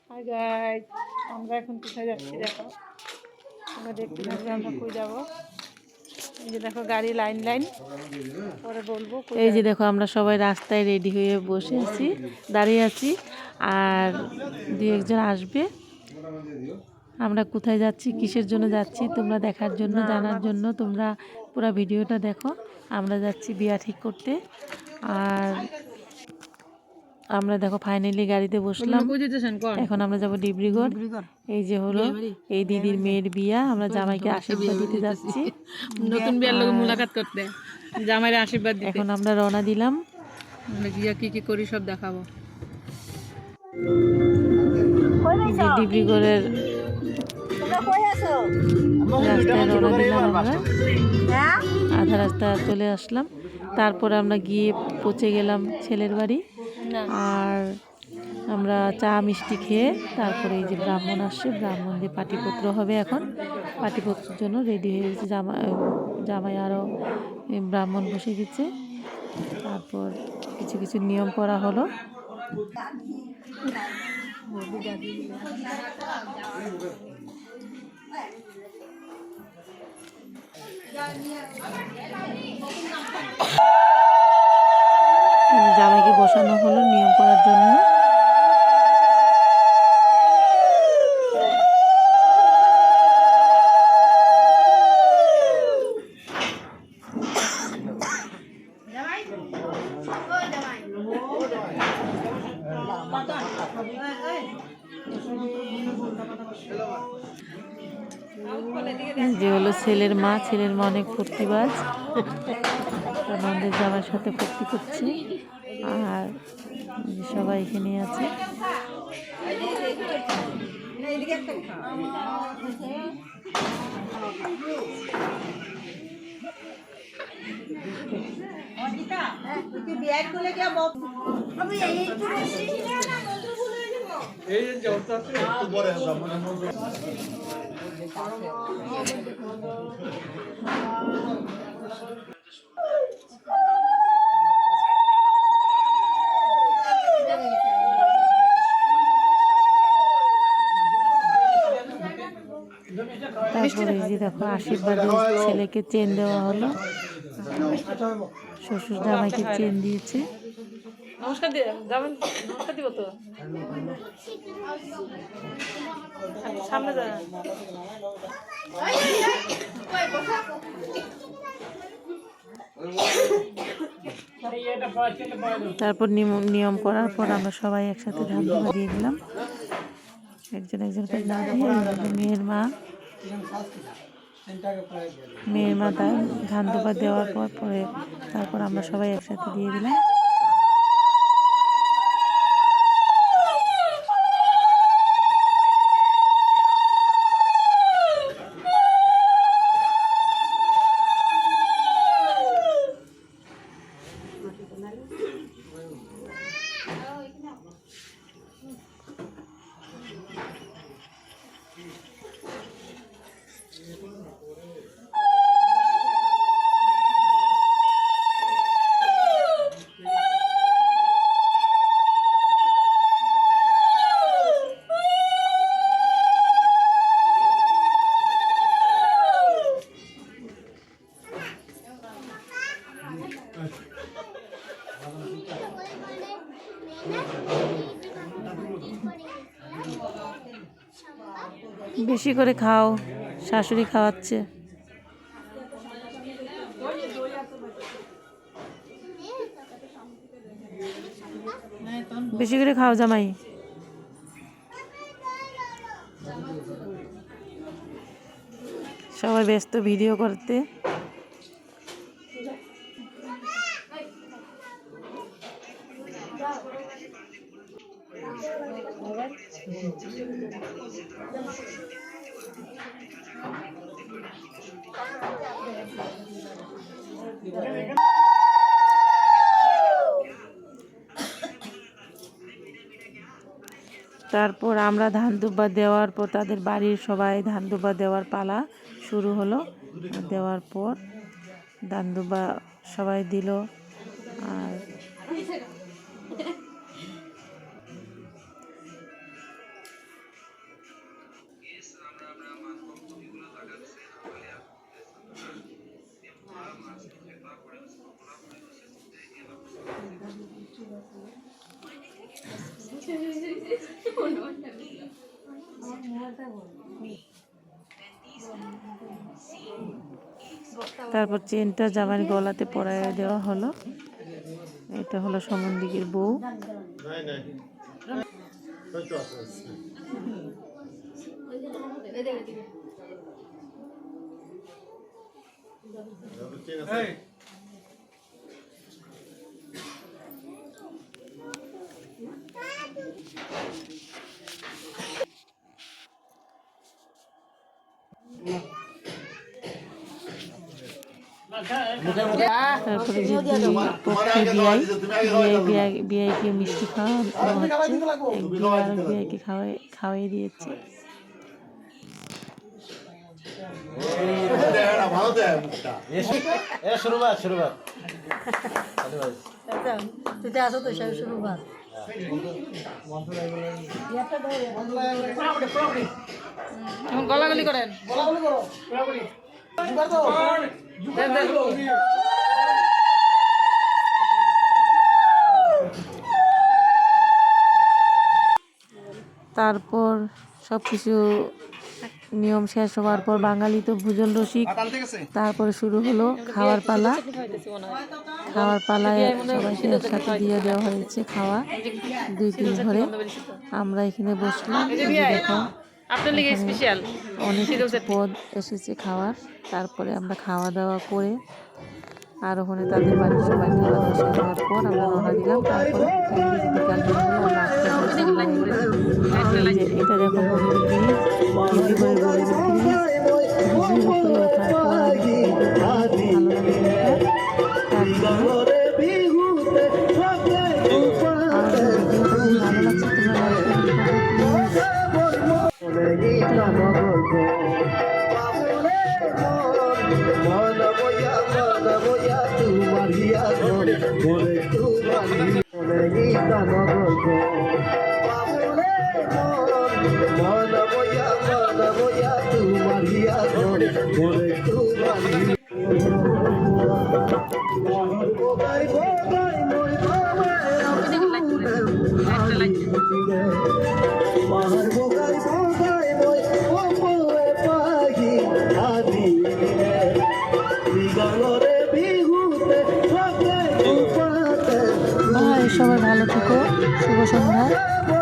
Hi guys, আমরা এখন কোথায় যাচ্ছি দেখো। আমরা দেখতে থাকলে আমরা কই যাব। এই যে দেখো গাড়ি লাইন লাইন, পরে বলবো। এই যে দেখো আমরা সবাই রাস্তায় রেডি হয়ে বসে আছি, দাঁড়িয়ে আছি, আর দুই একজন আসবে। আমরা কোথায় যাচ্ছি, কিসের জন্য যাচ্ছি তোমরা দেখার জন্য, জানার জন্য তোমরা পুরো ভিডিওটা দেখো। আমরা যাচ্ছি বিয়া ঠিক করতে, আর আমরা দেখো ফাইনালি গাড়িতে বসলাম। এখন আমরা যাব ডিব্রুগড়। এই যে হলো এই দিদির মেয়ের বিয়া, আমরা জামাইকে আশীর্বাদ দিতে যাচ্ছি, নতুন বিয়ার লোক মুলাকাত করতে, জামাইয়ের আশীর্বাদ দিতে। এখন আমরা রওনা দিলাম, আমরা গিয়া কি কি করি সব দেখাবো। ডিব্রুগড়ের রাস্তায় রওনা দিলাম আমরা, আধা রাস্তা চলে আসলাম। তারপরে আমরা গিয়ে পৌঁছে গেলাম ছেলের বাড়ি, আর আমরা চা মিষ্টি খেয়ে তারপরে এই যে ব্রাহ্মণ আসছে, ব্রাহ্মণ দিয়ে পাটিপত্র হবে। এখন পাটিপত্রের জন্য রেডি হয়ে গেছে, জামাই আরও ব্রাহ্মণ বসে গেছে। তারপর কিছু কিছু নিয়ম করা হলো। জামাইকে বসানো হলো নিয়ম করার জন্য। যে হলো ছেলের মা, ছেলের মা অনেক ফুর্তিবাজ, আমাদের জামার সাথে ফুর্তি করছে, আর সবাই এখানে আছে। তারপরে এই যে দেখো আশীর্বাদ ছেলেকে চেন দেওয়া হলো, শ্বশুর জামাইকে চেন দিয়েছে। নমস্কার যাবেন, নমস্কার দিব তো সামনে যান। তারপর নিয়ম করার পর আমরা সবাই একসাথে ধান ধোয়া দিয়ে দিলাম, একজন একজন করে না দিয়ে। মেয়ের মা ধান ধোয়া দেওয়ার পরে তারপর আমরা সবাই একসাথে দিয়ে দিলাম। বেশি করে খাও, শাশুড়ি খাওয়াচ্ছে। বেশি করে খাও জামাই। সবাই ব্যস্ত ভিডিও করতে। তারপর আমরা ধান দুব্বা দেওয়ার পর তাদের বাড়ির সবাই ধান দুব্বা দেওয়ার পালা শুরু হলো। দেওয়ার পর ধান দুব্বা সবাই দিল, আর তারপর চেনটা জামাইয়ের গলাতে পরাইয়া দেওয়া হলো। এটা হলো সম্বন্ধীকের বউ। তারপরে যে পক্ষে বিআইকে মিষ্টি খাওয়ানো হচ্ছে, এক বিয়ে আর বিআইকে খাওয়াই দিয়েছে। এখন গলাগলি করেন। তারপর সবকিছু নিয়ম শেষ হওয়ার পর বাঙালি তো ভোজন রসিক, তারপরে শুরু হলো খাওয়ার পালা। খাওয়ার পালায় সবাইকে একসাথে দিয়ে দেওয়া হয়েছে খাওয়া 2-3 ঘরে। আমরা এখানে বসলাম। দেখো অনেক পদ এসেছে খাওয়ার। তারপরে আমরা খাওয়া দাওয়া করে আর ওখানে তাদের বাড়ির সবাই খাওয়া দাওয়া শেষ হওয়ার পর আমরা রওনা দিলাম। তারপরে বিকাল হয়ে গেল, আমরা আসতে এটা দেখো বলিউড ব্রিজ, ডিব্রুগড়ের বলিউড ব্রিজ। ব্রিজের উপরে ওঠার পর ভালো সবাই ভালো থেকো, শুভ সন্ধ্যা।